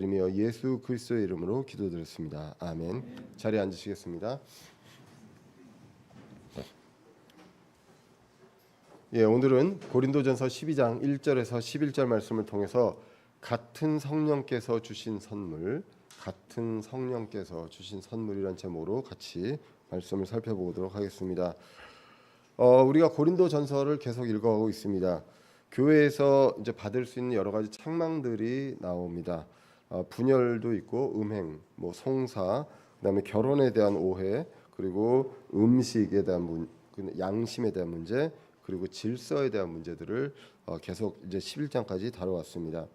이며 예수 그리스도의 이름으로 기도드렸습니다. 아멘. 자리에 앉으시겠습니다. 오늘은 고린도전서 12장 1절에서 11절 말씀을 통해서 같은 성령께서 주신 선물, 같은 성령께서 주신 선물이란 제목으로 같이 말씀을 살펴보도록 하겠습니다. 우리가 고린도전서를 계속 읽어가고 있습니다. 교회에서 이제 받을 수 있는 여러 가지 책망들이 나옵니다. 분열도 있고 음행, 송사, 그다음에 결혼에 대한 오해, 그리고 음식에 대한 양심에 대한 문제, 그리고 질서에 대한 문제들을 계속 이제 11장까지 다뤄왔습니다.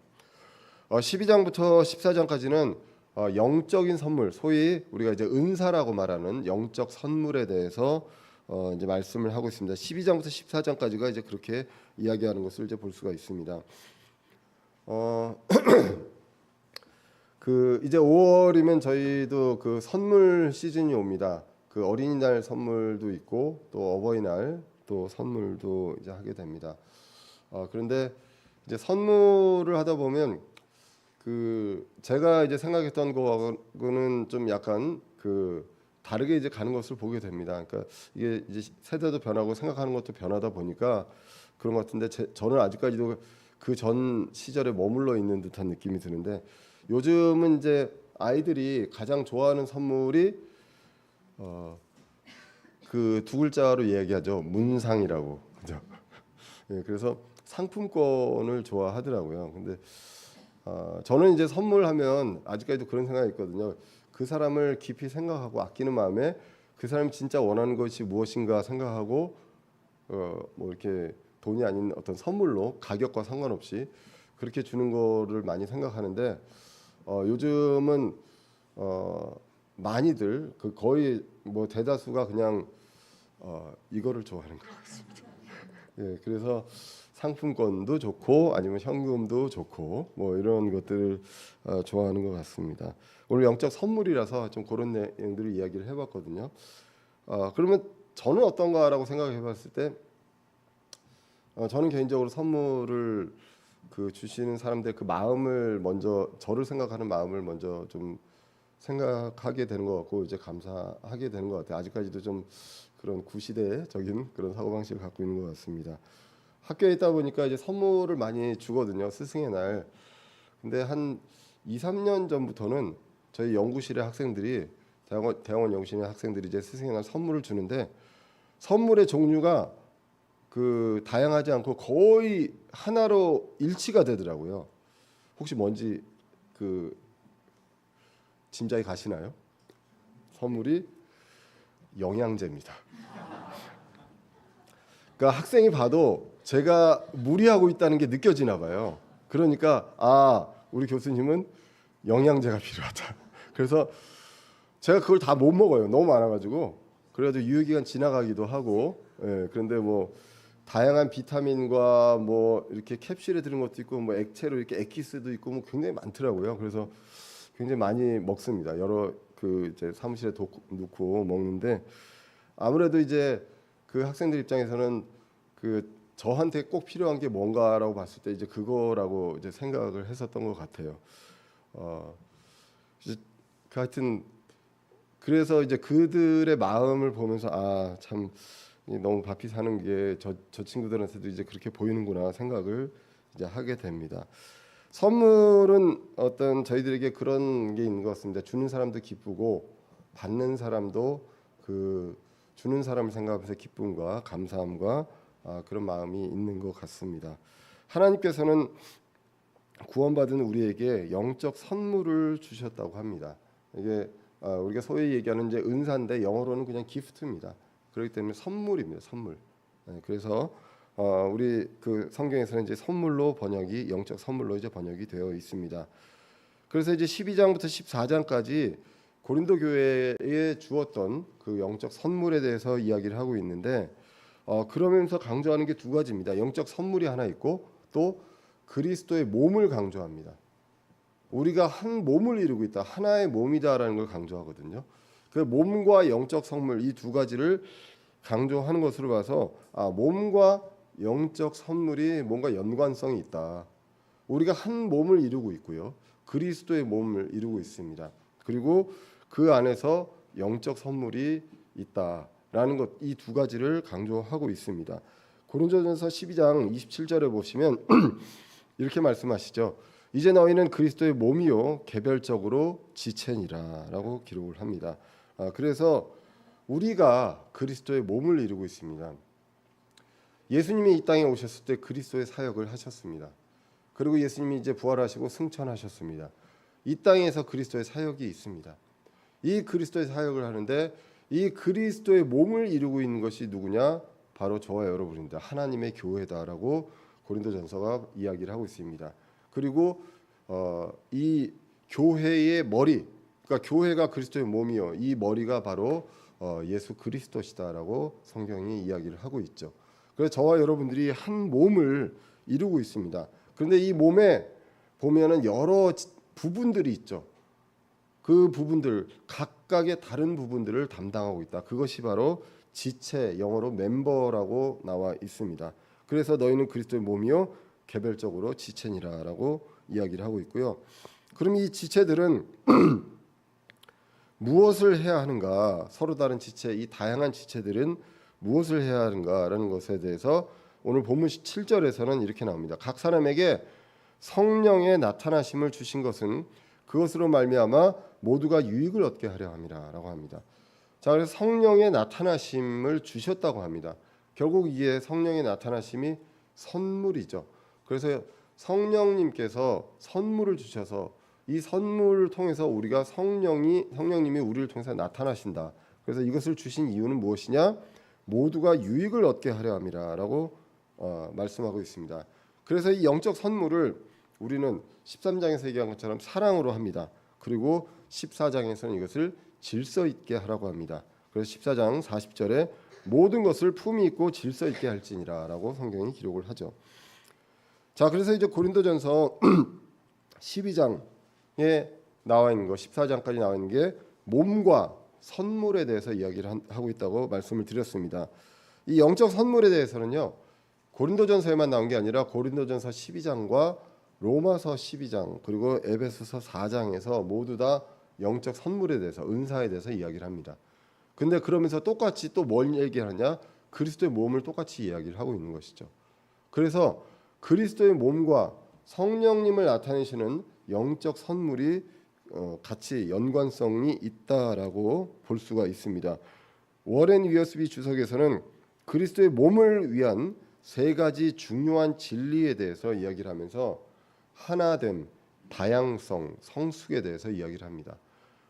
12장부터 14장까지는 영적인 선물, 소위 우리가 이제 은사라고 말하는 영적 선물에 대해서 이제 말씀을 하고 있습니다. 12장부터 14장까지가 이제 그렇게 이야기하는 것을 이제 볼 수가 있습니다. 이제 5월이면 저희도 그 선물 시즌이 옵니다. 그 어린이날 선물도 있고 또 어버이날 또 선물도 이제 하게 됩니다. 그런데 이제 선물을 하다 보면 제가 이제 생각했던 거하고는 좀 약간 다르게 이제 가는 것을 보게 됩니다. 그러니까 이게 이제 세대도 변하고 생각하는 것도 변하다 보니까 그런 것 같은데 저는 아직까지도 그 전 시절에 머물러 있는 듯한 느낌이 드는데, 요즘은 이제 아이들이 가장 좋아하는 선물이 그 두 글자로 이야기하죠. 문상이라고. 그죠? 그래서 상품권을 좋아하더라고요. 근데 저는 이제 선물하면 아직까지도 그런 생각이 있거든요. 그 사람을 깊이 생각하고 아끼는 마음에 그 사람이 진짜 원하는 것이 무엇인가 생각하고 이렇게 돈이 아닌 어떤 선물로 가격과 상관없이 그렇게 주는 거를 많이 생각하는데, 요즘은 많이들 거의 대다수가 그냥 이거를 좋아하는 것 같습니다. 그래서 상품권도 좋고 아니면 현금도 좋고 이런 것들을 좋아하는 것 같습니다. 오늘 영적 선물이라서 좀 그런 내용들을 이야기를 해봤거든요. 그러면 저는 어떤가라고 생각해봤을 때, 저는 개인적으로 선물을 주시는 사람들 그 마음을 먼저, 저를 생각하는 마음을 먼저 좀 생각하게 되는 것 같고 이제 감사하게 되는 것 같아요. 아직까지도 좀 그런 구시대적인 그런 사고방식을 갖고 있는 것 같습니다. 학교에 있다 보니까 이제 선물을 많이 주거든요. 스승의 날. 근데 한 2, 3년 전부터는 저희 연구실의 학생들이, 대학원 연구실의 학생들이 이제 스승의 날 선물을 주는데, 선물의 종류가 다양하지 않고 거의 하나로 일치가 되더라고요. 혹시 뭔지 짐작이 가시나요? 선물이 영양제입니다. 그러니까 학생이 봐도 제가 무리하고 있다는 게 느껴지나 봐요. 그러니까 우리 교수님은 영양제가 필요하다. 그래서 제가 그걸 다 못 먹어요. 너무 많아가지고. 그래도 유효기간 지나가기도 하고. 그런데 다양한 비타민과 이렇게 캡슐에 들은 것도 있고 액체로 이렇게 액기스도 있고 굉장히 많더라고요. 그래서 굉장히 많이 먹습니다. 여러 이제 사무실에 놓고 먹는데, 아무래도 이제 그 학생들 입장에서는 저한테 꼭 필요한 게 뭔가라고 봤을 때 이제 그거라고 이제 생각을 했었던 것 같아요. 하여튼 그래서 이제 그들의 마음을 보면서 참 너무 바삐 사는 게 저 친구들한테도 이제 그렇게 보이는구나 생각을 이제 하게 됩니다. 선물은 어떤 저희들에게 그런 게 있는 것 같습니다. 주는 사람도 기쁘고 받는 사람도 주는 사람을 생각하면서 기쁨과 감사함과 그런 마음이 있는 것 같습니다. 하나님께서는 구원받은 우리에게 영적 선물을 주셨다고 합니다. 이게 우리가 소위 얘기하는 이제 은사인데 영어로는 그냥 기프트입니다. 그렇기 때문에 선물입니다. 선물. 그래서 우리 성경에서는 이제 선물로 번역이, 영적 선물로 이제 번역이 되어 있습니다. 그래서 이제 12장부터 14장까지 고린도 교회에 주었던 그 영적 선물에 대해서 이야기를 하고 있는데, 그러면서 강조하는 게 두 가지입니다. 영적 선물이 하나 있고 또 그리스도의 몸을 강조합니다. 우리가 한 몸을 이루고 있다, 하나의 몸이다라는 걸 강조하거든요. 그 몸과 영적 선물, 이 두 가지를 강조하는 것으로 봐서 몸과 영적 선물이 뭔가 연관성이 있다. 우리가 한 몸을 이루고 있고요. 그리스도의 몸을 이루고 있습니다. 그리고 그 안에서 영적 선물이 있다라는 것, 이 두 가지를 강조하고 있습니다. 고린도전서 12장 27절에 보시면 이렇게 말씀하시죠. 이제 너희는 그리스도의 몸이요 개별적으로 지체니라라고 기록을 합니다. 그래서 우리가 그리스도의 몸을 이루고 있습니다. 예수님이 이 땅에 오셨을 때 그리스도의 사역을 하셨습니다. 그리고 예수님이 이제 부활하시고 승천하셨습니다. 이 땅에서 그리스도의 사역이 있습니다. 이 그리스도의 사역을 하는데 이 그리스도의 몸을 이루고 있는 것이 누구냐? 바로 저와 여러분입니다. 하나님의 교회다라고 고린도전서가 이야기를 하고 있습니다. 그리고 이 교회의 머리, 그러니까 교회가 그리스도의 몸이요, 이 머리가 바로 예수 그리스도시다라고 성경이 이야기를 하고 있죠. 그래서 저와 여러분들이 한 몸을 이루고 있습니다. 그런데 이 몸에 보면은 여러 부분들이 있죠. 그 부분들 각각의 다른 부분들을 담당하고 있다. 그것이 바로 지체, 영어로 멤버라고 나와 있습니다. 그래서 너희는 그리스도의 몸이요 개별적으로 지체니라라고 이야기를 하고 있고요. 그럼 이 지체들은 무엇을 해야 하는가? 서로 다른 지체, 이 다양한 지체들은 무엇을 해야 하는가라는 것에 대해서 오늘 본문 7절에서는 이렇게 나옵니다. 각 사람에게 성령의 나타나심을 주신 것은 그것으로 말미암아 모두가 유익을 얻게 하려 함이라라고 합니다. 자, 그래서 성령의 나타나심을 주셨다고 합니다. 결국 이게 성령의 나타나심이 선물이죠. 그래서 성령님께서 선물을 주셔서 이 선물을 통해서 우리가 성령님이 우리를 통해서 나타나신다. 그래서 이것을 주신 이유는 무엇이냐? 모두가 유익을 얻게 하려 함이라라고 말씀하고 있습니다. 그래서 이 영적 선물을 우리는 13장에서 얘기한 것처럼 사랑으로 합니다. 그리고 14장에서는 이것을 질서 있게 하라고 합니다. 그래서 14장 40절에 모든 것을 품위 있고 질서 있게 할지니라라고 성경이 기록을 하죠. 자, 그래서 이제 고린도전서 12장에 나와 있는 거, 14장까지 나와 있는 게 몸과 선물에 대해서 이야기를 하고 있다고 말씀을 드렸습니다. 이 영적 선물에 대해서는요, 고린도전서에만 나온 게 아니라 고린도전서 12장과 로마서 12장 그리고 에베소서 4장에서 모두 다 영적 선물에 대해서, 은사에 대해서 이야기를 합니다. 근데 그러면서 똑같이 또 뭘 얘기하냐? 그리스도의 몸을 똑같이 이야기를 하고 있는 것이죠. 그래서 그리스도의 몸과 성령님을 나타내시는 영적 선물이 같이 연관성이 있다라고 볼 수가 있습니다. 워렌 위어스비 주석에서는 그리스도의 몸을 위한 세 가지 중요한 진리에 대해서 이야기를 하면서 하나됨, 다양성, 성숙에 대해서 이야기를 합니다.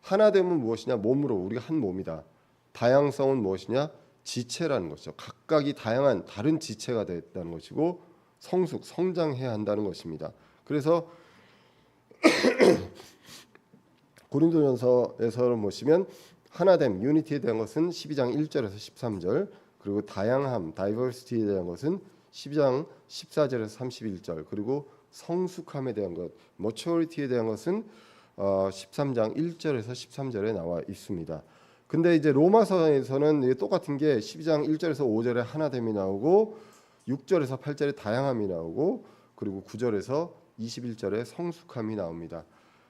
하나됨은 무엇이냐? 몸으로 우리가 한 몸이다. 다양성은 무엇이냐? 지체라는 것이죠. 각각이 다양한 다른 지체가 됐다는 것이고, 성숙, 성장해야 한다는 것입니다. 그래서 고린도전서에서 보시면 하나됨, 유니티에 대한 것은 12장 1절에서 13절, 그리고 다양함, 다이버시티에 대한 것은 12장 14절에서 31절, 그리고 성숙함에 대한 것, 머처리티에 대한 것은 13장 1절에서 13절에 나와 있습니다. 근데 이제 로마서에서는 똑같은 게 12장 1절에서 5절에 하나됨이 나오고 6절에서 8절에 다양함이 나오고 그리고 9절에서 21절에 성숙함이 나옵니다.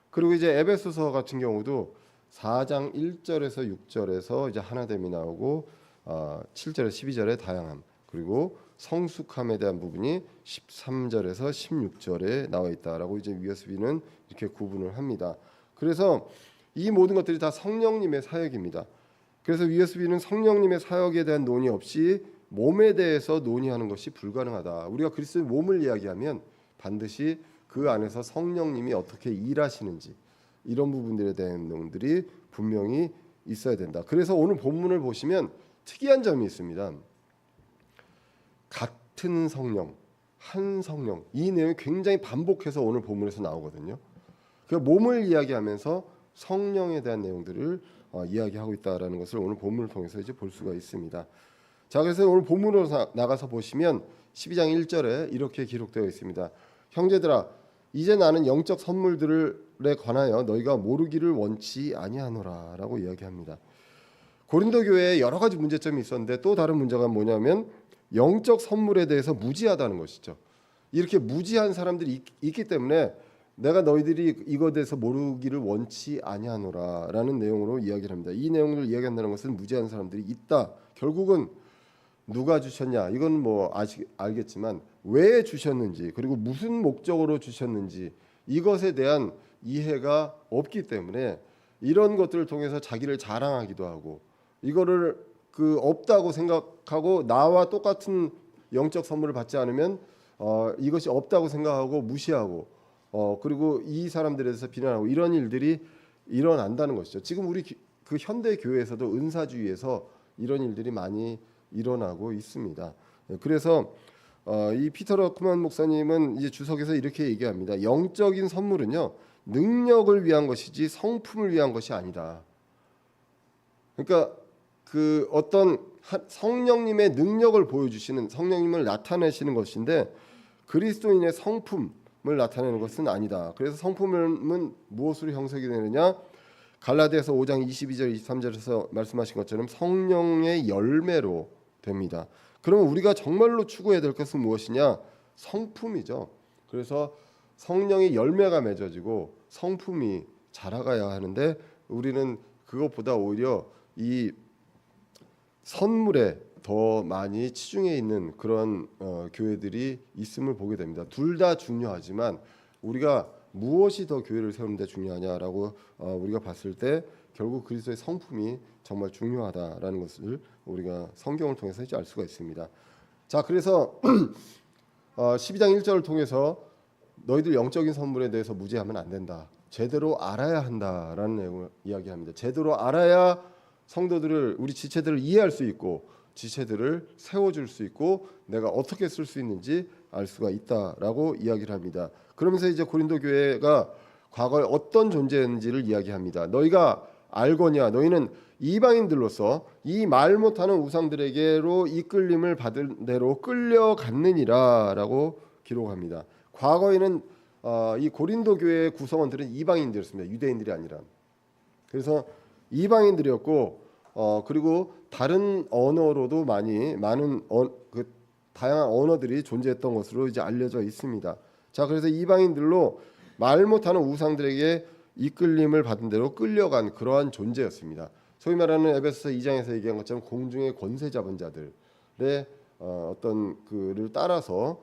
그리고 이제 에베소서 같은 경우도 4장 1절에서 6절에서 이제 하나됨이 나오고 7절에서 12절에 다양함 그리고 성숙함에 대한 부분이 13절에서 16절에 나와 있다라고 이제 위어스비는 이렇게 구분을 합니다. 그래서 이 모든 것들이 다 성령님의 사역입니다. 그래서 위어스비는 성령님의 사역에 대한 논의 없이 몸에 대해서 논의하는 것이 불가능하다. 우리가 그리스도의 몸을 이야기하면 반드시 그 안에서 성령님이 어떻게 일하시는지 이런 부분들에 대한 내용들이 분명히 있어야 된다. 그래서 오늘 본문을 보시면 특이한 점이 있습니다. 같은 성령, 한 성령, 이 내용이 굉장히 반복해서 오늘 본문에서 나오거든요. 그 몸을 이야기하면서 성령에 대한 내용들을 이야기하고 있다라는 것을 오늘 본문을 통해서 이제 볼 수가 있습니다. 자, 그래서 오늘 본문으로 나가서 보시면 12장 1절에 이렇게 기록되어 있습니다. 형제들아, 이제 나는 영적 선물들에 관하여 너희가 모르기를 원치 아니하노라라고 이야기합니다. 고린도 교회에 여러 가지 문제점이 있었는데 또 다른 문제가 뭐냐면 영적 선물에 대해서 무지하다는 것이죠. 이렇게 무지한 사람들이 있기 때문에 내가 너희들이 이거에 대해서 모르기를 원치 아니하노라라는 내용으로 이야기를 합니다. 이 내용을 이야기한다는 것은 무지한 사람들이 있다. 결국은 누가 주셨냐? 이건 뭐 알겠지만 왜 주셨는지 그리고 무슨 목적으로 주셨는지 이것에 대한 이해가 없기 때문에 이런 것들을 통해서 자기를 자랑하기도 하고 이거를 없다고 생각하고 나와 똑같은 영적 선물을 받지 않으면 이것이 없다고 생각하고 무시하고 그리고 이 사람들에 대해서 비난하고 이런 일들이 일어난다는 것이죠. 지금 우리 그 현대 교회에서도 은사주의에서 이런 일들이 많이 일어나고 있습니다. 그래서 이 피터 러크만 목사님은 이제 주석에서 이렇게 얘기합니다. 영적인 선물은요 능력을 위한 것이지 성품을 위한 것이 아니다. 그러니까 그 어떤 성령님의 능력을 보여주시는 성령님을 나타내시는 것인데 그리스도인의 성품을 나타내는 것은 아니다. 그래서 성품은 무엇으로 형성이 되느냐? 갈라디아서 5장 22절 23절에서 말씀하신 것처럼 성령의 열매로 됩니다. 그러면 우리가 정말로 추구해야 될 것은 무엇이냐? 성품이죠. 그래서 성령의 열매가 맺어지고 성품이 자라가야 하는데 우리는 그것보다 오히려 이 선물에 더 많이 치중해 있는 그런 교회들이 있음을 보게 됩니다. 둘 다 중요하지만 우리가 무엇이 더 교회를 세우는 데 중요하냐라고 우리가 봤을 때 결국 그리스도의 성품이 정말 중요하다라는 것을 우리가 성경을 통해서 이제 알 수가 있습니다. 자, 그래서 12장 1절을 통해서 너희들 영적인 선물에 대해서 무지하면 안 된다. 제대로 알아야 한다라는 내용을 이야기합니다. 제대로 알아야 성도들을 우리 지체들을 이해할 수 있고 지체들을 세워줄 수 있고 내가 어떻게 쓸 수 있는지 알 수가 있다라고 이야기를 합니다. 그러면서 이제 고린도 교회가 과거에 어떤 존재였는지를 이야기합니다. 너희가 알거냐? 너희는 이방인들로서 이 말 못하는 우상들에게로 이끌림을 받은 대로 끌려갔느니라라고 기록합니다. 과거에는 이 고린도 교회의 구성원들은 이방인들이었습니다. 유대인들이 아니라. 그래서 이방인들이었고 그리고 다른 언어로도 많은 그 다양한 언어들이 존재했던 것으로 이제 알려져 있습니다. 자, 그래서 이방인들로 말 못하는 우상들에게 이끌림을 받은 대로 끌려간 그러한 존재였습니다. 소위 말하는 에베소서 2장에서 얘기한 것처럼 공중의 권세 잡은 자들의 어떤 그를 따라서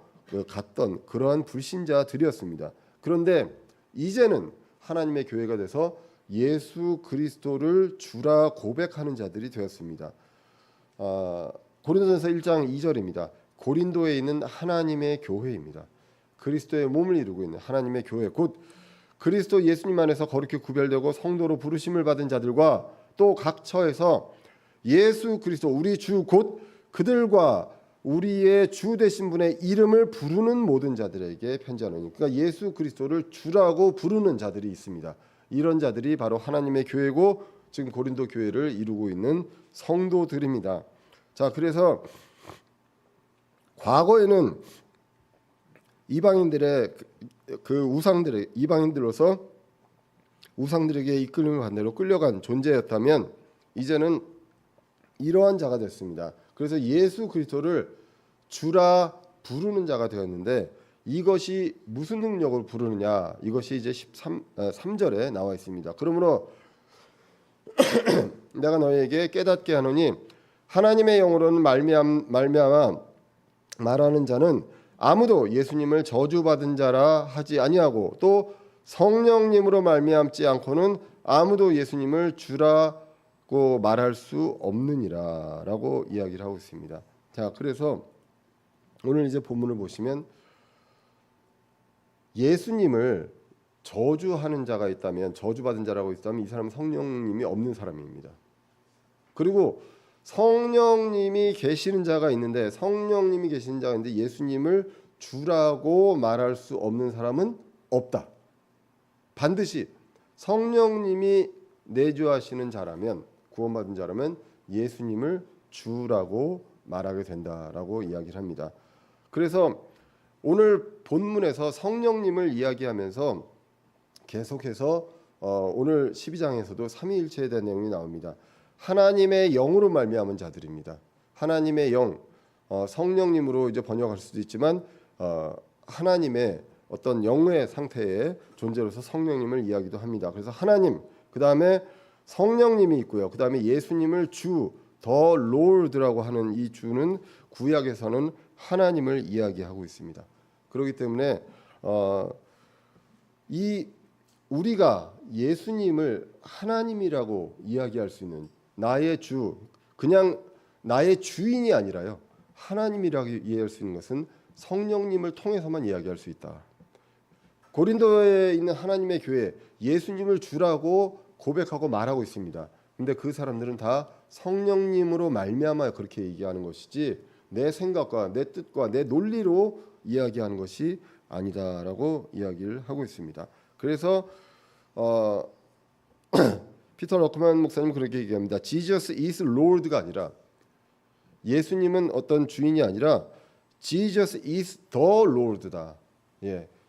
갔던 그러한 불신자들이었습니다. 그런데 이제는 하나님의 교회가 돼서 예수 그리스도를 주라 고백하는 자들이 되었습니다. 고린도전서 1장 2절입니다. 고린도에 있는 하나님의 교회입니다. 그리스도의 몸을 이루고 있는 하나님의 교회, 곧 그리스도 예수님 안에서 거룩히 구별되고 성도로 부르심을 받은 자들과 또 각 처에서 예수 그리스도 우리 주 곧 그들과 우리의 주 되신 분의 이름을 부르는 모든 자들에게 편지하노니, 그러니까 예수 그리스도를 주라고 부르는 자들이 있습니다. 이런 자들이 바로 하나님의 교회고 지금 고린도 교회를 이루고 있는 성도들입니다. 자, 그래서 과거에는 이방인들의 그 우상들의 이방인들로서 우상들에게 이끌림을 받는 대로 끌려간 존재였다면 이제는 이러한 자가 됐습니다. 그래서 예수 그리스도를 주라 부르는 자가 되었는데 이것이 무슨 능력을 부르느냐? 이것이 이제 3절에 나와 있습니다. 그러므로 내가 너희에게 깨닫게 하노니 하나님의 영으로는 말미암아 말하는 자는 아무도 예수님을 저주받은 자라 하지 아니하고 또 성령님으로 말미암지 않고는 아무도 예수님을 주라고 말할 수 없느니라라고 이야기를 하고 있습니다. 자, 그래서 오늘 이제 본문을 보시면 예수님을 저주하는 자가 있다면, 저주받은 자라고 있다면 이 사람은 성령님이 없는 사람입니다. 그리고 성령님이 계시는 자가 있는데, 성령님이 계시는 자가 있는데 예수님을 주라고 말할 수 없는 사람은 없다. 반드시 성령님이 내주하시는 자라면, 구원받은 자라면 예수님을 주라고 말하게 된다라고 이야기를 합니다. 그래서 오늘 본문에서 성령님을 이야기하면서 계속해서 오늘 12장에서도 삼위일체에 대한 내용이 나옵니다. 하나님의 영으로 말미암은 자들입니다. 하나님의 영, 성령님으로 이제 번역할 수도 있지만 하나님의 어떤 영의 상태의 존재로서 성령님을 이야기도 합니다. 그래서 하나님, 그 다음에 성령님이 있고요. 그 다음에 예수님을 주, 더 롤드라고 하는 이 주는 구약에서는 하나님을 이야기하고 있습니다. 그렇기 때문에 이 우리가 예수님을 하나님이라고 이야기할 수 있는 나의 주, 그냥 나의 주인이 아니라요, 하나님이라고 이해할 수 있는 것은 성령님을 통해서만 이야기할 수 있다. 고린도에 있는 하나님의 교회, 예수님을 주라고 고백하고 말하고 있습니다. 근데 그 사람들은 다 성령님으로 말미암아 그렇게 얘기하는 것이지 내 생각과 내 뜻과 내 논리로 이야기하는 것이 아니다라고 이야기를 하고 있습니다. 그래서 피터 러크만 목사님 그렇게 얘기합니다. Jesus is Lord가 아니라, 예수님은 어떤 주인이 아니라 Jesus is the Lord다.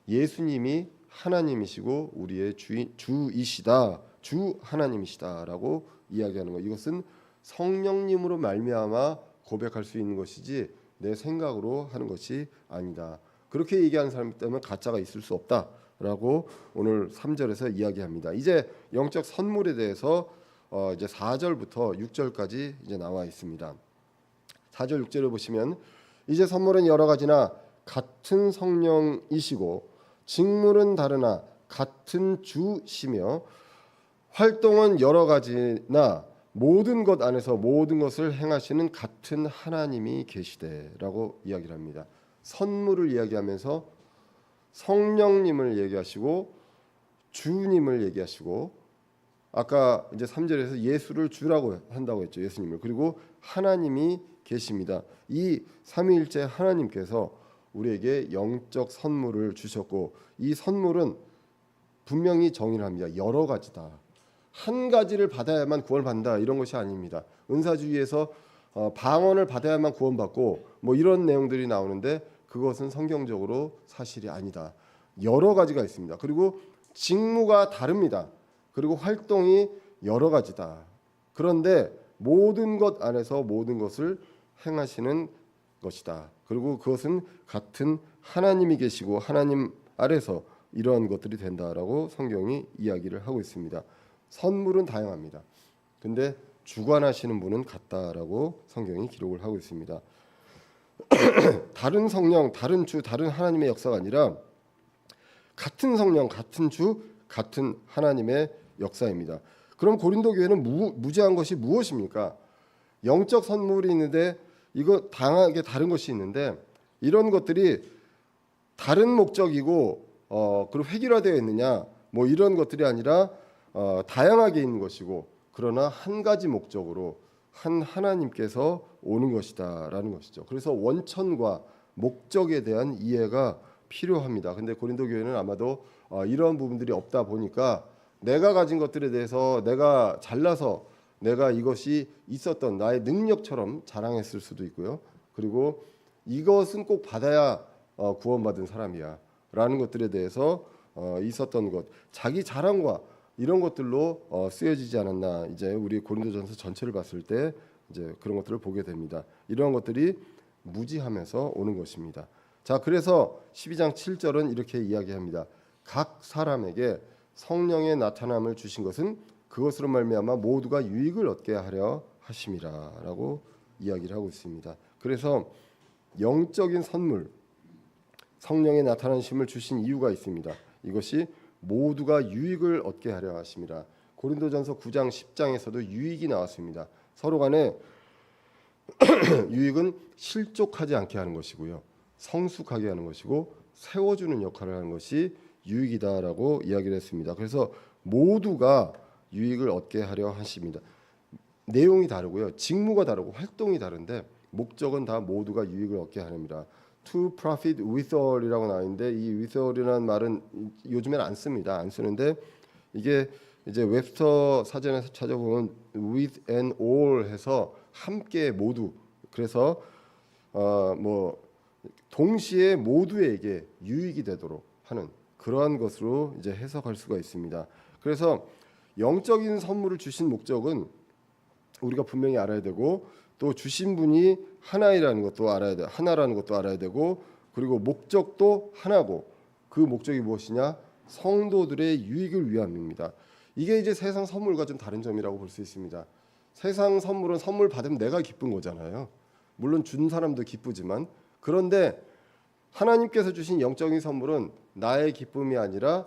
예수님이 하나님이시고 우리의 주이시다, 주 하나님이시다라고 이야기하는 것. 이것은 성령님으로 말미암아 고백할 수 있는 것이지 내 생각으로 하는 것이 아니다. 그렇게 얘기하는 사람 때문에 가짜가 있을 수 없다라고 오늘 3절에서 이야기합니다. 이제 영적 선물에 대해서 이제 4절부터 6절까지 이제 나와 있습니다. 4절 6절을 보시면, 이제 선물은 여러 가지나 같은 성령이시고 직물은 다르나 같은 주시며 활동은 여러 가지나 모든 것 안에서 모든 것을 행하시는 같은 하나님이 계시되라고 이야기를 합니다. 선물을 이야기하면서 성령님을 얘기하시고 주님을 얘기하시고, 아까 이제 3절에서 예수를 주라고 한다고 했죠. 예수님을. 그리고 하나님이 계십니다. 이 삼위일체 하나님께서 우리에게 영적 선물을 주셨고, 이 선물은 분명히 정의를 합니다. 여러 가지다. 한 가지를 받아야만 구원받는다, 이런 것이 아닙니다. 은사주의에서 방언을 받아야만 구원받고 뭐 이런 내용들이 나오는데 그것은 성경적으로 사실이 아니다. 여러 가지가 있습니다. 그리고 직무가 다릅니다. 그리고 활동이 여러 가지다. 그런데 모든 것 안에서 모든 것을 행하시는 것이다. 그리고 그것은 같은 하나님이 계시고 하나님 아래서 이러한 것들이 된다라고 성경이 이야기를 하고 있습니다. 선물은 다양합니다. 근데 주관하시는 분은 같다라고 성경이 기록을 하고 있습니다. 다른 성령, 다른 주, 다른 하나님의 역사가 아니라 같은 성령, 같은 주, 같은 하나님의 역사입니다. 그럼 고린도 교회는 무죄한 것이 무엇입니까? 영적 선물이 있는데 이거 다양하게 다른 것이 있는데 이런 것들이 다른 목적이고 그리고 획일화되어 있느냐, 뭐 이런 것들이 아니라 다양하게 있는 것이고 그러나 한 가지 목적으로 한 하나님께서 오는 것이다라는 것이죠. 그래서 원천과 목적에 대한 이해가 필요합니다. 근데 고린도 교회는 아마도 이런 부분들이 없다 보니까 내가 가진 것들에 대해서 내가 잘나서 내가 이것이 있었던 나의 능력처럼 자랑했을 수도 있고요. 그리고 이것은 꼭 받아야 구원받은 사람이야 라는 것들에 대해서 있었던 것, 자기 자랑과 이런 것들로 쓰여지지 않았나. 이제 우리 고린도전서 전체를 봤을 때 이제 그런 것들을 보게 됩니다. 이러한 것들이 무지하면서 오는 것입니다. 자, 그래서 12장 7절은 이렇게 이야기합니다. 각 사람에게 성령의 나타남을 주신 것은 그것으로 말미암아 모두가 유익을 얻게 하려 하심이라라고 이야기를 하고 있습니다. 그래서 영적인 선물, 성령의 나타나심을 주신 이유가 있습니다. 이것이 모두가 유익을 얻게 하려 하심이라. 고린도전서 9장 10장에서도 유익이 나왔습니다. 서로 간에 유익은 실족하지 않게 하는 것이고요, 성숙하게 하는 것이고 세워주는 역할을 하는 것이 유익이다라고 이야기를 했습니다. 그래서 모두가 유익을 얻게 하려 하십니다. 내용이 다르고요, 직무가 다르고 활동이 다른데 목적은 다 모두가 유익을 얻게 하느니라. To profit withal이라고 나와있는데 이 withal이라는 말은 요즘에는 안 씁니다. 안 쓰는데 이게 이제 웹스터 사전에서 찾아보면 with and all 해서 함께 모두, 그래서 뭐 동시에 모두에게 유익이 되도록 하는 그러한 것으로 이제 해석할 수가 있습니다. 그래서 영적인 선물을 주신 목적은 우리가 분명히 알아야 되고, 또 주신 분이 하나라는 것도 알아야 되고, 그리고 목적도 하나고, 그 목적이 무엇이냐? 성도들의 유익을 위함입니다. 이게 이제 세상 선물과 좀 다른 점이라고 볼 수 있습니다. 세상 선물은 선물 받으면 내가 기쁜 거잖아요. 물론 준 사람도 기쁘지만, 그런데 하나님께서 주신 영적인 선물은 나의 기쁨이 아니라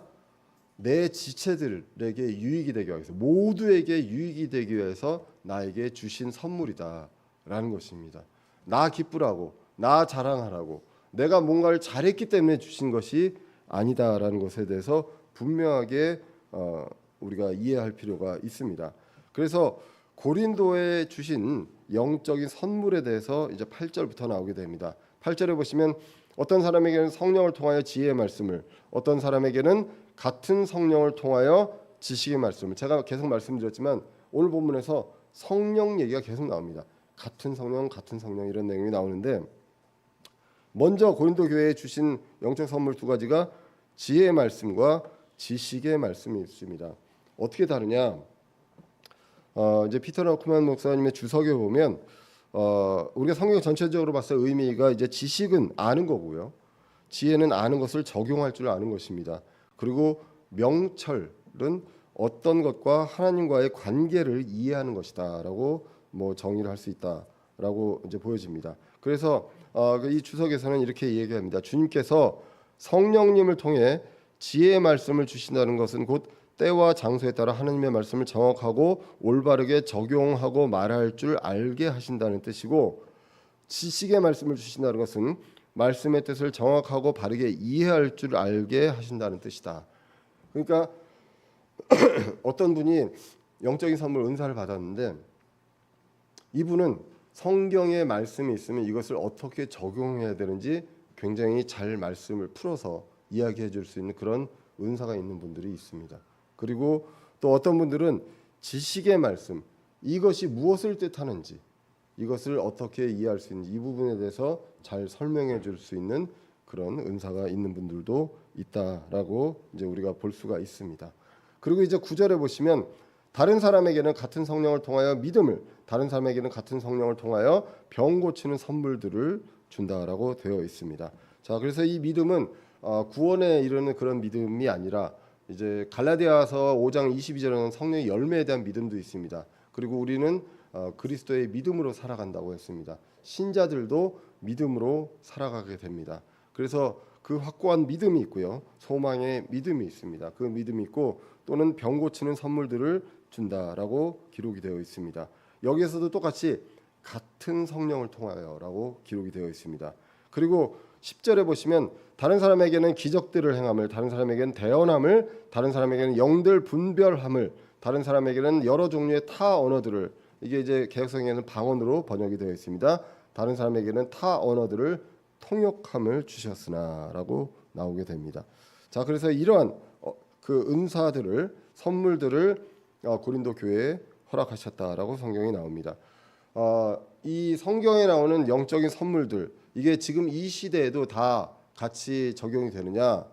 내 지체들에게 유익이 되기 위해서, 모두에게 유익이 되기 위해서 나에게 주신 선물이다라는 것입니다. 나 기쁘라고, 나 자랑하라고, 내가 뭔가를 잘했기 때문에 주신 것이 아니다라는 것에 대해서 분명하게 우리가 이해할 필요가 있습니다. 그래서 고린도에 주신 영적인 선물에 대해서 이제 8절부터 나오게 됩니다. 8절에 보시면 어떤 사람에게는 성령을 통하여 지혜의 말씀을, 어떤 사람에게는 같은 성령을 통하여 지식의 말씀을. 제가 계속 말씀드렸지만 오늘 본문에서 성령 얘기가 계속 나옵니다. 같은 성령, 같은 성령 이런 내용이 나오는데, 먼저 고린도 교회에 주신 영적 선물 두 가지가 지혜의 말씀과 지식의 말씀이 있습니다. 어떻게 다르냐? 이제 피터 라우크만 목사님의 주석에 보면 우리가 성경 전체적으로 봤을 때 의미가 이제 지식은 아는 거고요, 지혜는 아는 것을 적용할 줄 아는 것입니다. 그리고 명철은 어떤 것과 하나님과의 관계를 이해하는 것이다라고 뭐 정의를 할 수 있다라고 이제 보여집니다. 그래서 이 주석에서는 이렇게 얘기합니다. 주님께서 성령님을 통해 지혜의 말씀을 주신다는 것은 곧 때와 장소에 따라 하나님의 말씀을 정확하고 올바르게 적용하고 말할 줄 알게 하신다는 뜻이고, 지식의 말씀을 주신다는 것은 말씀의 뜻을 정확하고 바르게 이해할 줄 알게 하신다는 뜻이다. 그러니까 어떤 분이 영적인 선물 은사를 받았는데, 이분은 성경의 말씀이 있으면 이것을 어떻게 적용해야 되는지 굉장히 잘 말씀을 풀어서 이야기해 줄 수 있는 그런 은사가 있는 분들이 있습니다. 그리고 또 어떤 분들은 지식의 말씀, 이것이 무엇을 뜻하는지, 이것을 어떻게 이해할 수 있는지 이 부분에 대해서 잘 설명해 줄 수 있는 그런 은사가 있는 분들도 있다라고 이제 우리가 볼 수가 있습니다. 그리고 이제 9절에 보시면 다른 사람에게는 같은 성령을 통하여 믿음을, 다른 사람에게는 같은 성령을 통하여 병 고치는 선물들을 준다라고 되어 있습니다. 자, 그래서 이 믿음은 구원에 이르는 그런 믿음이 아니라 이제 갈라디아서 5장 22절에는 성령의 열매에 대한 믿음도 있습니다. 그리고 우리는 그리스도의 믿음으로 살아간다고 했습니다. 신자들도 믿음으로 살아가게 됩니다. 그래서 그 확고한 믿음이 있고요, 소망의 믿음이 있습니다. 그 믿음이 있고 또는 병 고치는 선물들을 준다라고 기록이 되어 있습니다. 여기에서도 똑같이 같은 성령을 통하여라고 기록이 되어 있습니다. 그리고 10절에 보시면 다른 사람에게는 기적들을 행함을, 다른 사람에게는 대언함을, 다른 사람에게는 영들 분별함을, 다른 사람에게는 여러 종류의 타 언어들을, 이게 이제 개역성에는 방언으로 번역이 되어 있습니다. 다른 사람에게는 타 언어들을 통역함을 주셨으나라고 나오게 됩니다. 자, 그래서 이러한 그 은사들을, 선물들을 고린도 교회에 허락하셨다라고 성경이 나옵니다. 이 성경에 나오는 영적인 선물들, 이게 지금 이 시대에도 다 같이 적용이 되느냐?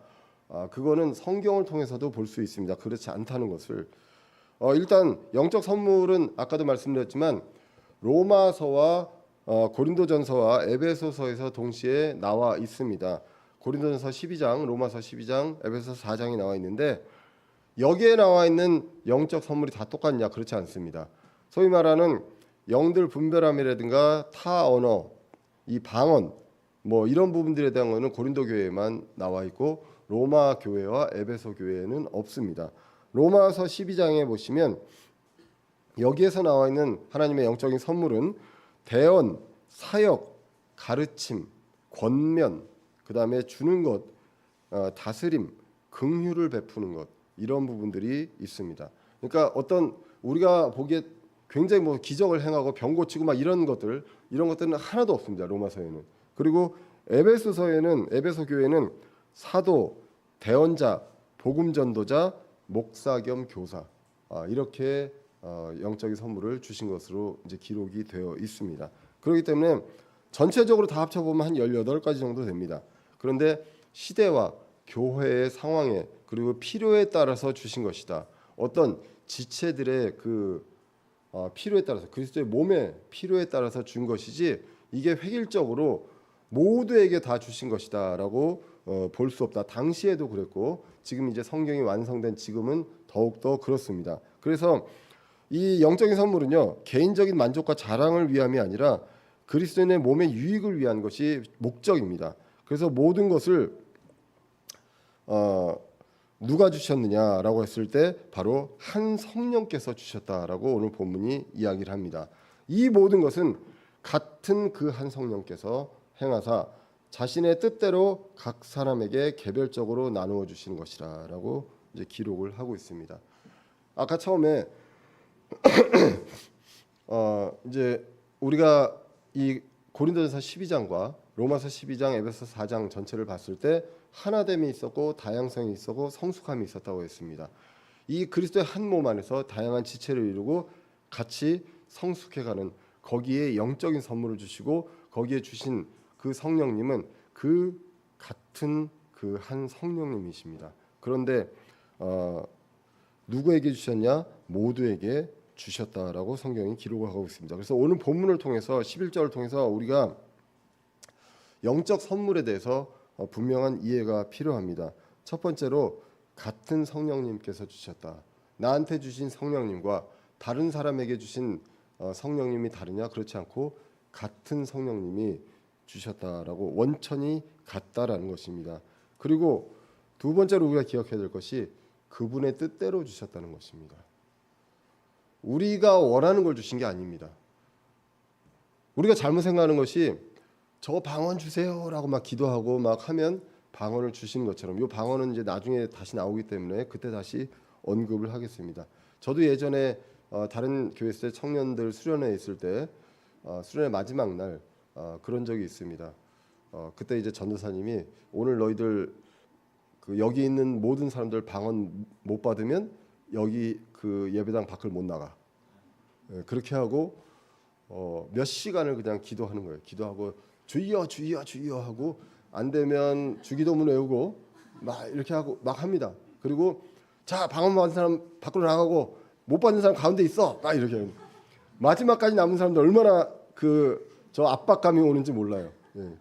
그거는 성경을 통해서도 볼 수 있습니다. 그렇지 않다는 것을. 일단 영적 선물은 아까도 말씀드렸지만 로마서와 고린도전서와 에베소서에서 동시에 나와 있습니다. 고린도전서 12장, 로마서 12장, 에베소서 4장이 나와 있는데, 여기에 나와 있는 영적 선물이 다 똑같냐? 그렇지 않습니다. 소위 말하는 영들 분별함이라든가 타 언어, 이 방언, 뭐 이런 부분들에 대한 거는 고린도 교회에만 나와 있고 로마 교회와 에베소 교회에는 없습니다. 로마서 12장에 보시면 여기에서 나와 있는 하나님의 영적인 선물은 대언, 사역, 가르침, 권면, 그 다음에 주는 것, 다스림, 긍휼을 베푸는 것, 이런 부분들이 있습니다. 그러니까 어떤 우리가 보기에 굉장히 뭐 기적을 행하고 병 고치고 막 이런 것들은 하나도 없습니다. 로마서에는. 그리고 에베소서에는, 에베소 교회는 사도, 대언자, 복음 전도자, 목사 겸 교사, 이렇게 영적인 선물을 주신 것으로 이제 기록이 되어 있습니다. 그렇기 때문에 전체적으로 다 합쳐보면 한 18가지 정도 됩니다. 그런데 시대와 교회의 상황에 그리고 필요에 따라서 주신 것이다. 어떤 지체들의 그 필요에 따라서, 그리스도의 몸의 필요에 따라서 준 것이지, 이게 획일적으로 모두에게 다 주신 것이다라고 볼 수 없다. 당시에도 그랬고 지금 이제 성경이 완성된 지금은 더욱더 그렇습니다. 그래서 이 영적인 선물은요, 개인적인 만족과 자랑을 위함이 아니라 그리스도인의 몸의 유익을 위한 것이 목적입니다. 그래서 모든 것을 누가 주셨느냐라고 했을 때 바로 한 성령께서 주셨다라고 오늘 본문이 이야기를 합니다. 이 모든 것은 같은 그 한 성령께서 행하사 자신의 뜻대로 각 사람에게 개별적으로 나누어 주시는 것이라라고 이제 기록을 하고 있습니다. 아까 처음에 이제 우리가 이 고린도전서 12장과 로마서 12장, 에베소 4장 전체를 봤을 때 하나됨이 있었고 다양성이 있었고 성숙함이 있었다고 했습니다. 이 그리스도의 한 몸 안에서 다양한 지체를 이루고 같이 성숙해가는, 거기에 영적인 선물을 주시고 거기에 주신 그 성령님은 그 같은 그 한 성령님이십니다. 그런데 누구에게 주셨냐? 모두에게 주셨다라고 성경이 기록을 하고 있습니다. 그래서 오늘 본문을 통해서 11절을 통해서 우리가 영적 선물에 대해서 분명한 이해가 필요합니다. 첫 번째로 같은 성령님께서 주셨다. 나한테 주신 성령님과 다른 사람에게 주신 성령님이 다르냐? 그렇지 않고 같은 성령님이 주셨다라고, 원천이 같다라는 것입니다. 그리고 두 번째로 우리가 기억해야 될 것이 그분의 뜻대로 주셨다는 것입니다. 우리가 원하는 걸 주신 게 아닙니다. 우리가 잘못 생각하는 것이 저 방언 주세요라고 막 기도하고 막 하면 방언을 주시는 것처럼, 이 방언은 이제 나중에 다시 나오기 때문에 그때 다시 언급을 하겠습니다. 저도 예전에 다른 교회에서 청년들 수련회 있을 때 수련회 마지막 날 그런 적이 있습니다. 그때 이제 전도사님이 오늘 너희들 그 여기 있는 모든 사람들 방언 못 받으면 여기 그 예배당 밖을 못 나가. 그렇게 하고 몇 시간을 그냥 기도하는 거예요. 기도하고 주여 주여 주여 하고 안 되면 주기도문 외우고 막 이렇게 하고 막 합니다. 그리고 자, 방언 받은 사람 밖으로 나가고 못 받는 사람 가운데 있어. 막 이렇게 합니다. 마지막까지 남은 사람들 얼마나 저 압박감이 오는지 몰라요. 예.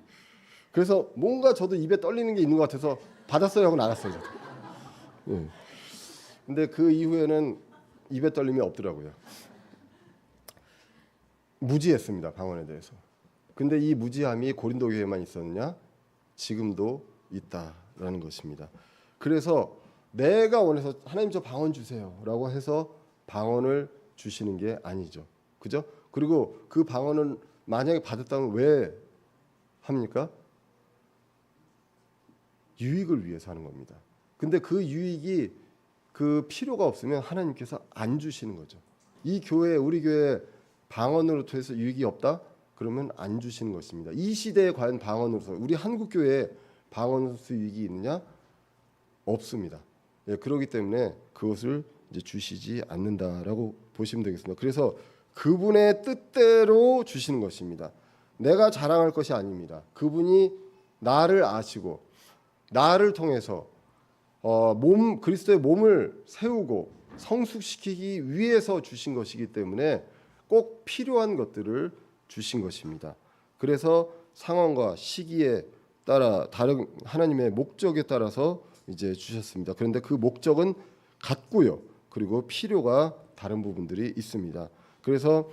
그래서 뭔가 저도 입에 떨리는 게 있는 것 같아서 받았어요 하고 나갔어요. 예. 근데 그 이후에는 입에 떨림이 없더라고요. 무지했습니다, 방언에 대해서. 근데 이 무지함이 고린도 교회에만 있었느냐? 지금도 있다라는 것입니다. 그래서 내가 원해서 하나님 저 방언 주세요라고 해서 방언을 주시는 게 아니죠. 그죠? 그리고 그 방언을 만약에 받았다면 왜 합니까? 유익을 위해서 하는 겁니다. 근데 그 유익이 그 필요가 없으면 하나님께서 안 주시는 거죠. 이 교회, 우리 교회 방언으로 통해서 유익이 없다? 그러면 안 주시는 것입니다. 이 시대에 과연 방언으로서 우리 한국 교회에 방언으로서 유익이 있느냐? 없습니다. 예, 그렇기 때문에 그것을 이제 주시지 않는다라고 보시면 되겠습니다. 그래서 그분의 뜻대로 주시는 것입니다. 내가 자랑할 것이 아닙니다. 그분이 나를 아시고 나를 통해서 그리스도의 몸을 세우고 성숙시키기 위해서 주신 것이기 때문에 꼭 필요한 것들을 주신 것입니다. 그래서 상황과 시기에 따라 다른 하나님의 목적에 따라서 이제 주셨습니다. 그런데 그 목적은 같고요. 그리고 필요가 다른 부분들이 있습니다. 그래서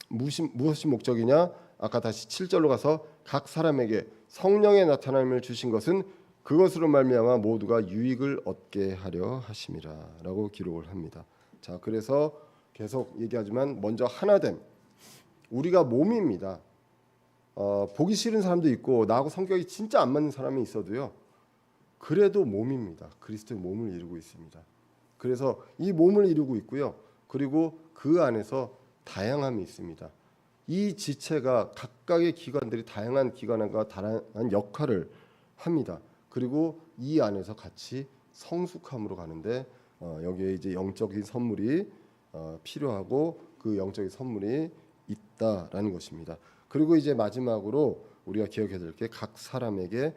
무엇이 목적이냐? 아까 다시 7절로 가서 각 사람에게 성령의 나타남을 주신 것은 그것으로 말미암아 모두가 유익을 얻게 하려 하심이라라고 기록을 합니다. 자, 그래서 계속 얘기하지만 먼저 하나됨. 우리가 몸입니다. 보기 싫은 사람도 있고 나하고 성격이 진짜 안 맞는 사람이 있어도요. 그래도 몸입니다. 그리스도의 몸을 이루고 있습니다. 그래서 이 몸을 이루고 있고요. 그리고 그 안에서 다양함이 있습니다. 이 지체가 각각의 기관들이 다양한 기관과 다양한 역할을 합니다. 그리고 이 안에서 같이 성숙함으로 가는데 여기에 이제 영적인 선물이 필요하고 그 영적인 선물이 있다라는 것입니다. 그리고 이제 마지막으로 우리가 기억해야 될 게 각 사람에게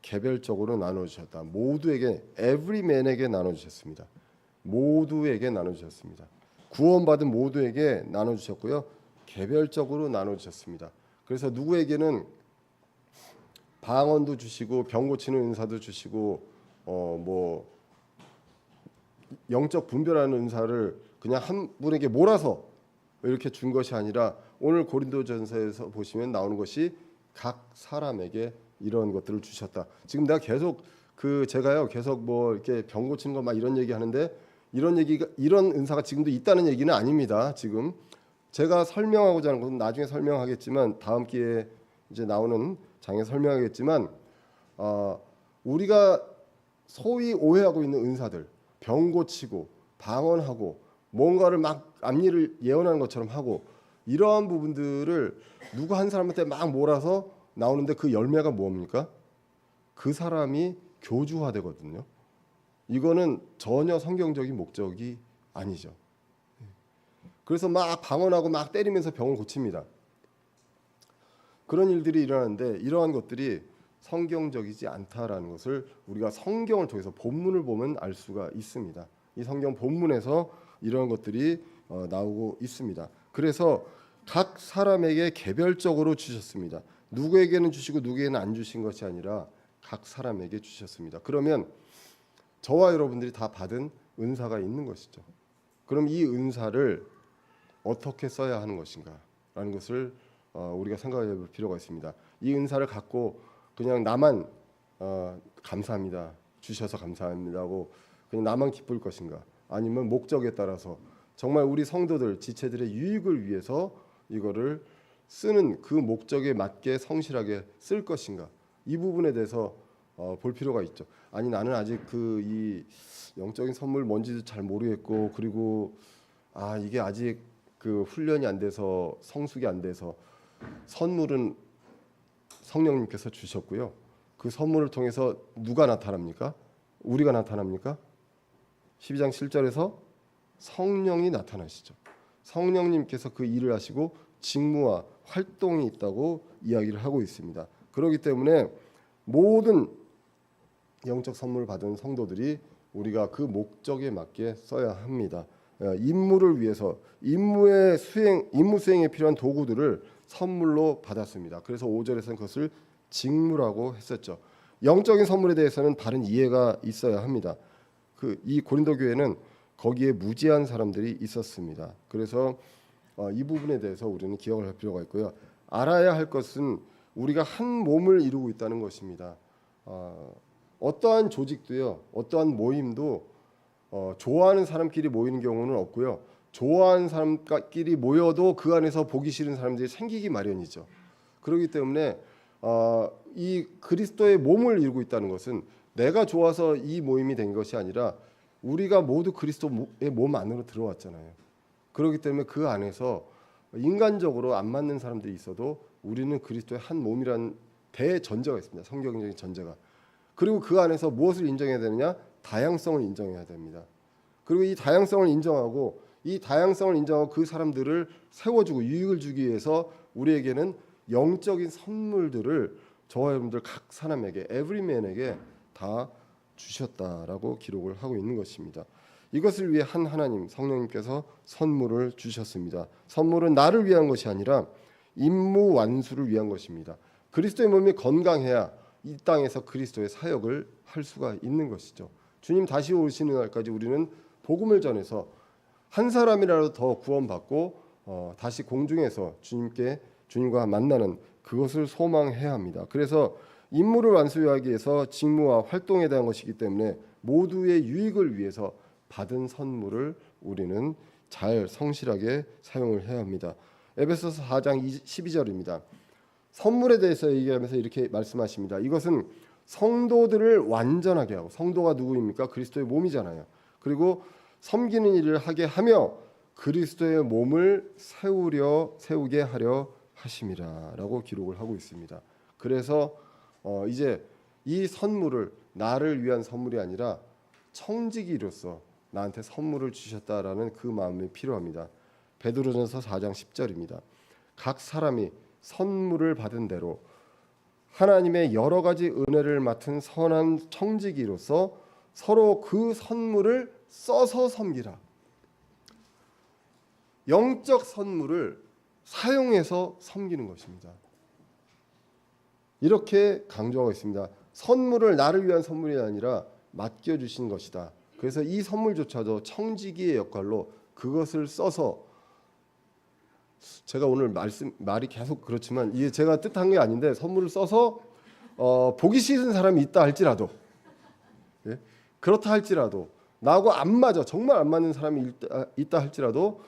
개별적으로 나눠주셨다. 모두에게, everyman에게 나눠주셨습니다. 모두에게 나눠주셨습니다. 구원받은 모두에게 나눠주셨고요. 개별적으로 나눠주셨습니다. 그래서 누구에게는 방언도 주시고 병 고치는 은사도 주시고 뭐 영적 분별하는 은사를 그냥 한 분에게 몰아서 이렇게 준 것이 아니라 오늘 고린도전서에서 보시면 나오는 것이 각 사람에게 이런 것들을 주셨다. 지금 내가 계속 제가요 계속 뭐 이렇게 병 고치는 거 막 이런 얘기 하는데 이런 은사가 지금도 있다는 얘기는 아닙니다. 지금 제가 설명하고자 하는 것은 나중에 설명하겠지만 다음 기회에 이제 나오는 장에 설명하겠지만 우리가 소위 오해하고 있는 은사들 병 고치고 방언하고 뭔가를 막 앞일을 예언하는 것처럼 하고 이러한 부분들을 누구 한 사람한테 막 몰아서 나오는데 그 열매가 뭡니까? 그 사람이 교주화되거든요. 이거는 전혀 성경적인 목적이 아니죠. 그래서 막 방언하고 막 때리면서 병을 고칩니다. 그런 일들이 일어나는데 이러한 것들이 성경적이지 않다라는 것을 우리가 성경을 통해서 본문을 보면 알 수가 있습니다. 이 성경 본문에서 이런 것들이 나오고 있습니다. 그래서 각 사람에게 개별적으로 주셨습니다. 누구에게는 주시고 누구에게는 안 주신 것이 아니라 각 사람에게 주셨습니다. 그러면 저와 여러분들이 다 받은 은사가 있는 것이죠. 그럼 이 은사를 어떻게 써야 하는 것인가라는 것을 우리가 생각해 볼 필요가 있습니다. 이 은사를 갖고 그냥 나만 감사합니다. 주셔서 감사합니다고 그냥 나만 기쁠 것인가? 아니면 목적에 따라서 정말 우리 성도들 지체들의 유익을 위해서 이거를 쓰는 그 목적에 맞게 성실하게 쓸 것인가? 이 부분에 대해서 볼 필요가 있죠. 아니 나는 아직 이 영적인 선물 뭔지도 잘 모르겠고 그리고 이게 아직 그 훈련이 안 돼서 성숙이 안 돼서 선물은 성령님께서 주셨고요. 그 선물을 통해서 누가 나타납니까? 우리가 나타납니까? 12장 7절에서 성령이 나타나시죠. 성령님께서 그 일을 하시고 직무와 활동이 있다고 이야기를 하고 있습니다. 그렇기 때문에 모든 영적 선물을 받은 성도들이 우리가 그 목적에 맞게 써야 합니다. 임무를 위해서 임무 수행에 필요한 도구들을 선물로 받았습니다. 그래서 5절에서는 그것을 직무라고 했었죠. 영적인 선물에 대해서는 바른 이해가 있어야 합니다. 이 고린도 교회는 거기에 무지한 사람들이 있었습니다. 그래서 이 부분에 대해서 우리는 기억을 할 필요가 있고요. 알아야 할 것은 우리가 한 몸을 이루고 있다는 것입니다. 어떠한 조직도요, 어떠한 모임도 좋아하는 사람끼리 모이는 경우는 없고요. 좋아하는 사람끼리 모여도 그 안에서 보기 싫은 사람들이 생기기 마련이죠. 그렇기 때문에 이 그리스도의 몸을 이루고 있다는 것은 내가 좋아서 이 모임이 된 것이 아니라 우리가 모두 그리스도의 몸 안으로 들어왔잖아요. 그렇기 때문에 그 안에서 인간적으로 안 맞는 사람들이 있어도 우리는 그리스도의 한 몸이라는 대전제가 있습니다. 성경적인 전제가. 그리고 그 안에서 무엇을 인정해야 되느냐? 다양성을 인정해야 됩니다. 그리고 이 다양성을 인정하고 그 사람들을 세워주고 유익을 주기 위해서 우리에게는 영적인 선물들을 저와 여러분들 각 사람에게 everyman에게 다 주셨다라고 기록을 하고 있는 것입니다. 이것을 위해 하나님 성령님께서 선물을 주셨습니다. 선물은 나를 위한 것이 아니라 임무 완수를 위한 것입니다. 그리스도의 몸이 건강해야 이 땅에서 그리스도의 사역을 할 수가 있는 것이죠. 주님 다시 오시는 날까지 우리는 복음을 전해서 한 사람이라도 더 구원받고 다시 공중에서 주님과 만나는 그것을 소망해야 합니다. 그래서 임무를 완수하기 위해서 직무와 활동에 대한 것이기 때문에 모두의 유익을 위해서 받은 선물을 우리는 잘 성실하게 사용을 해야 합니다. 에베소서 4장 12절입니다. 선물에 대해서 얘기하면서 이렇게 말씀하십니다. 이것은 성도들을 완전하게 하고, 성도가 누구입니까? 그리스도의 몸이잖아요. 그리고 섬기는 일을 하게 하며 그리스도의 몸을 세우게 하려 하심이라라고 기록을 하고 있습니다. 그래서 이제 이 선물을 나를 위한 선물이 아니라 청지기로서 나한테 선물을 주셨다라는 그 마음이 필요합니다. 베드로전서 4장 10절입니다. 각 사람이 선물을 받은 대로 하나님의 여러 가지 은혜를 맡은 선한 청지기로서 서로 그 선물을 써서 섬기라. 영적 선물을 사용해서 섬기는 것입니다. 이렇게 강조하고 있습니다. 선물을 나를 위한 선물이 아니라 맡겨주신 것이다. 그래서 이 선물조차도 청지기의 역할로 그것을 써서, 제가 오늘 말이 계속 그렇지만 이게 제가 뜻한 게 아닌데, 선물을 써서 보기 싫은 사람이 있다 할지라도, 예? 그렇다 할지라도, 나하고 안 맞아, 정말 안 맞는 사람이 있다 할지라도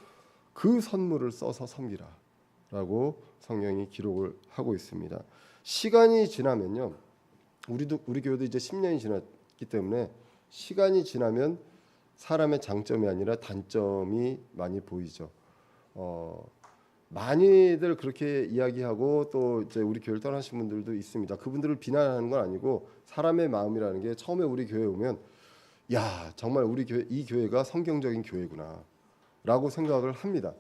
그 선물을 써서 섬기라라고 성경이 기록을 하고 있습니다. 시간이 지나면요, 우리 교회도 이제 10년이 지났기 때문에 시간이 지나면 사람의 장점이 아니라 단점이 많이 보이죠. 많이들 그렇게 이야기하고 또 이제 우리 교회를 떠나신 분들도 있습니다. 그분들을 비난하는 건 아니고, 사람의 마음이라는 게 처음에 우리 교회에 오면 야, 정말 우리 교회, 이 교회가 성경적인 교회구나라고 생각을 합니다.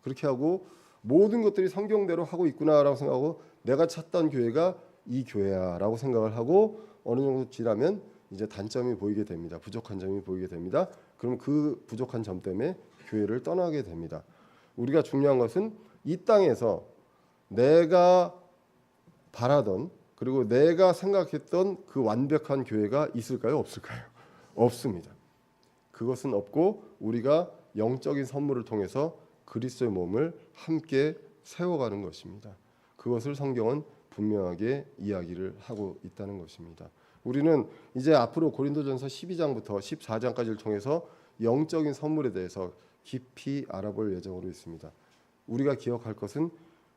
그렇게 하고 모든 것들이 성경대로 하고 있구나라고 생각하고, 내가 찾던 교회가 이 교회야라고 생각을 하고, 어느 정도 지나면 이제 단점이 보이게 됩니다. 부족한 점이 보이게 됩니다. 그럼 그 부족한 점 때문에 교회를 떠나게 됩니다. 우리가 중요한 것은 이 땅에서 내가 바라던, 그리고 내가 생각했던 그 완벽한 교회가 있을까요? 없을까요? 없습니다. 그것은 없고, 우리가 영적인 선물을 통해서 그리스도의 몸을 함께 세워가는 것입니다. 그것을 성경은 분명하게 이야기를 하고 있다는 것입니다. 우리는 이제 앞으로 고린도전서 12장부터 14장까지를 통해서 영적인 선물에 대해서 깊이 알아볼 예정으로 있습니다. 우리가 기억할 것은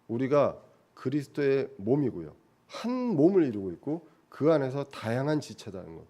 우리가 그리스도의 몸이고요, 한 몸을 이루고 있고 그 안에서 다양한 지체다는 것.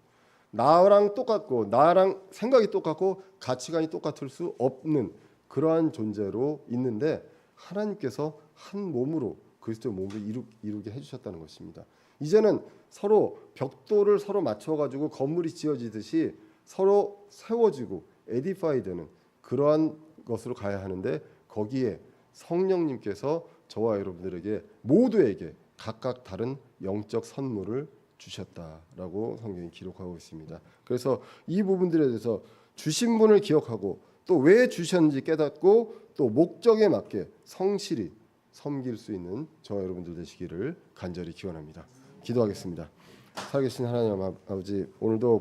나랑 똑같고, 나랑 생각이 똑같고 가치관이 똑같을 수 없는 그러한 존재로 있는데, 하나님께서 한 몸으로 그리스도의 몸을 이루게 해주셨다는 것입니다. 이제는 서로 벽돌을 서로 맞춰가지고 건물이 지어지듯이 서로 세워지고 에디파이 되는 그러한 것으로 가야 하는데, 거기에 성령님께서 저와 여러분들에게 모두에게 각각 다른 영적 선물을 주셨다라고 성경이 기록하고 있습니다. 그래서 이 부분들에 대해서 주신 분을 기억하고, 또 왜 주셨는지 깨닫고, 또 목적에 맞게 성실히 섬길 수 있는 저와 여러분들 되시기를 간절히 기원합니다. 기도하겠습니다. 살아계신 하나님 아버지, 오늘도